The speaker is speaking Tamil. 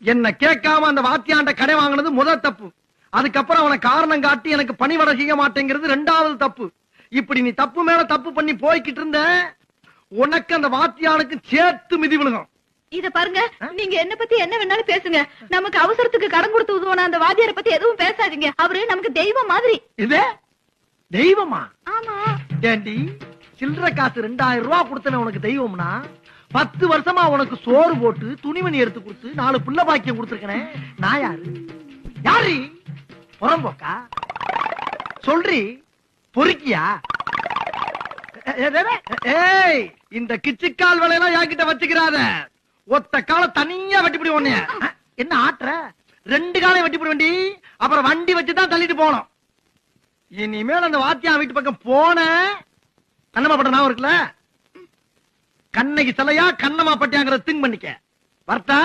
என்ன கேட்காம அந்த வாத்தியாண்ட கடை வாங்கினது முதல் தப்பு. அதுக்கப்புறம் அவனை காரணம் காட்டி எனக்கு பணிவடை செய்ய மாட்டேங்கிறது ரெண்டாவது தப்பு. இப்படி நீ தப்பு மேல தப்பு பண்ணி போய்கிட்டு இருந்த உனக்கு அந்த வாத்தியானுக்கு சேர்த்து மிதி விழுகும். இத பாருங்க, நீங்க என்ன பத்தி என்ன வேணாலும் பேசுங்க. நமக்கு அவசரத்துக்கு கடன் கொடுத்து உதவன அந்த வாத்தியாரை பத்தி எதுவும் பேசாதீங்க. அவரு நமக்கு தெய்வம் மாதிரி. இது தெய்வமா? ஆமா. ஏண்டி, சில்லற காசு 2000 ரூபாய் கொடுத்தன உனக்கு தெய்வம்னா 10 வருஷமா உனக்கு சோறு போட்டு துணிமணி எடுத்து கொடுத்து 4 பிள்ளை பாக்கியம் கொடுத்துருக்கனே, நான் யாரு? யாரு? புறம்போக்கா? சொல்றி, பொறுக்கியா? ஏய், இந்த கிச்சிக்கால் வேலையெல்லாம் என்கிட்ட வச்சுக்கிறாத. ஒத்த கால தனியா வெட்டிப்பிடி ஒண்ணு. என்ன ஆட்டுற? 2 காலையும் வெட்டிப்பிடி வண்டி. அப்புறம் வண்டி வச்சுதான் தள்ளிட்டு போனோம். இனிமேல் அந்த வாத்தியா வீட்டு பக்கம் போன கண்ணம்மா பட்ட ஞாபகம் இருக்குல்ல? கண்ணகி சிலையா கண்ணம்மா பட்டியாங்கிற திங்க் பண்ணிக்க. வரட்டா?